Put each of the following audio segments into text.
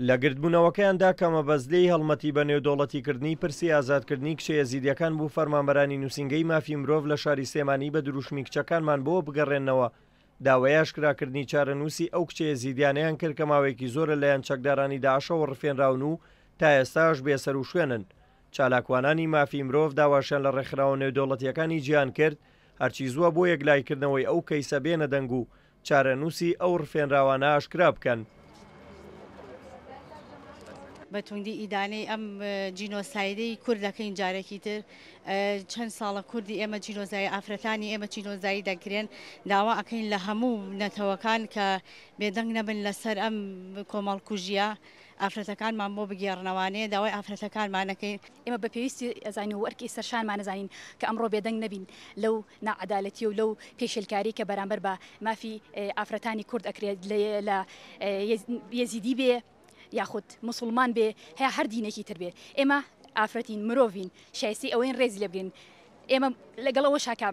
لە گردبوونەوەکەیاندا کەمەبەستلەی هەڵمەتی بە نێودەوڵەتیکردنی پرسی ئازادکردنی کشە یەزیدیەکان بوو فەرمانبەرانی نووسینگەی مافی مرۆڤ لە شاری سلێمانی بە دروشمی کچەکانمان بۆ بگەڕێنەوە داوای ئاشکراکردنی چارەنووسی ئەو کچە یەزیدیانەیان کرد کە ماوەیەکی زۆرە لەلایەن چەکدارانی داعشەوە ڕفێنراون و تا ئێستاش بێسەر و شوێنن. چالاکوانانی مافی مرۆڤ داواشیان لە ڕێکخراوە نێودەوڵەتیەکانی جیان کرد هەرچی زووە بۆ یەکلایکردنەوەی ئەو کەیسە بێنە دەنگ و چارەنووسی ئەو ڕفێنراوانە ئاشکرا بکەن. بەتوندی ئیدانەی ئەم جینۆسایدەی کوردەکەین جارێکی تر چەند ساڵە کوردی ئێمە جینۆزای ئافرەتانی ئێمە جینۆزایی دەکرێن داوا ئەکەین لە هەموو نەتەوەکان کە بێدەنگ نەبن لەسەر ئەم کۆمەڵکوژیە ئافرەتەکانمان بۆ بگێڕنەوانەیە داوای ئافرەتەکانمانەکەین. ئێمە بە پێویستی ئەزانین و وەرکی سەرشانمان نەزانین کە ئەمڕۆ بێدەنگ نەبین لەو ناعەدالەتی و لەو پێشێلکاری کە بەرامبەر بە مافی ئافرەتانی کورد ئەکرێت لە یەزیدی بێ یاخود مسلمان بێ هەیە هەر دینێکی تر بێ. ئێمە ئافرەتین مرۆڤین شایستی ئەوەین ڕێزی لێ بگرین. ئێمە لەگەڵەوە شاکە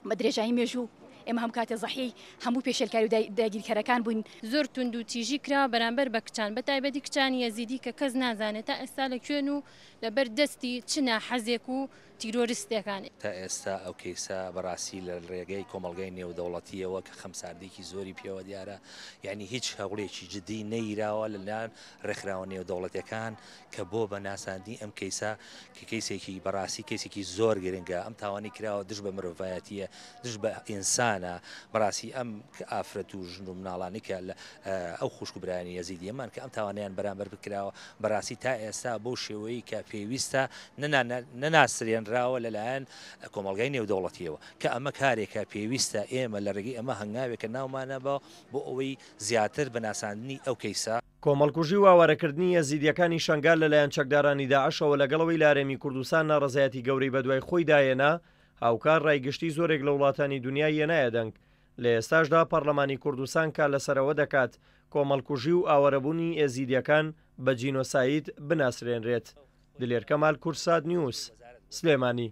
بە درێژایی مێژوو ئێمە هەم کاتە زەحی هەموو پێشێلکاری و داگیرکەرەکان بووین. زۆر تونند و تیژی کرا بەرامبەر بە کچان بە تایبەتی کچانی یەزیدی کە کەس نازانێت تا ئێستا لە کوێن و لەبەر دەستی چنا حەزێک و تیرۆریستەکان. تا ئێستا ئەو کەیسە بەڕاستی لە ڕێگەی کۆمەڵگەی نێودەوڵەتیەوە کە خەمساردێکی زۆری پێوە دیارە یعنی هیچ هەوڵێکی جدی نەیراوە لەلایەن ڕێکخراوە نێودەوڵەتیەکان کە بۆ بە ناساندنی ئەم کەیسە کە کەیسێکی بەڕاستی کەیسێکی زۆر گرنگە ئەم تاوانی کراوە دژ بە مرۆڤایەتیە دژ بە ئینسانە بەڕاستی ئەم ئافرەت و ژن و مناڵانی کە ئەو خوشک و برایانی یەزیدیەمان کە ئەم تاوانیان بەرامبەر بکراوە بەڕاستی تا ئێستا بۆ شێوەیە کە پێویستە نەناسرێن راوە لەلایەن کۆمەڵگەی نێودەوڵەتیەوە کە ئەمە کارێکە پێویستە ئێمە لە ڕێگەی ئەمە هەنگاوێکە ناومانە بۆ ئەوەی زیاتر بەناساندنی ئەو کەیسە. کۆمەڵکوژی و ئاوارەکردنی یەزیدیەکانی شەنگال لەلایەن چەکدارانی داعشەوە لەگەڵەوەی لارێمی کوردستان ناڕزایەتی گەورەی بەدوای خۆی داهێنا هاوکار ڕایگشتی زۆرێک لە وڵاتانی دنیای هێنایە دەنگ. لە ئێستاشدا پەرلەمانی کوردستان کار لەسەرەوە دەکات کۆمەڵکوژی و ئاوارەبوونی ئێزیدیەکان بە جینۆساید بناسرێنرێت. دلێر کەمال کورساد نیوز سلێمانی.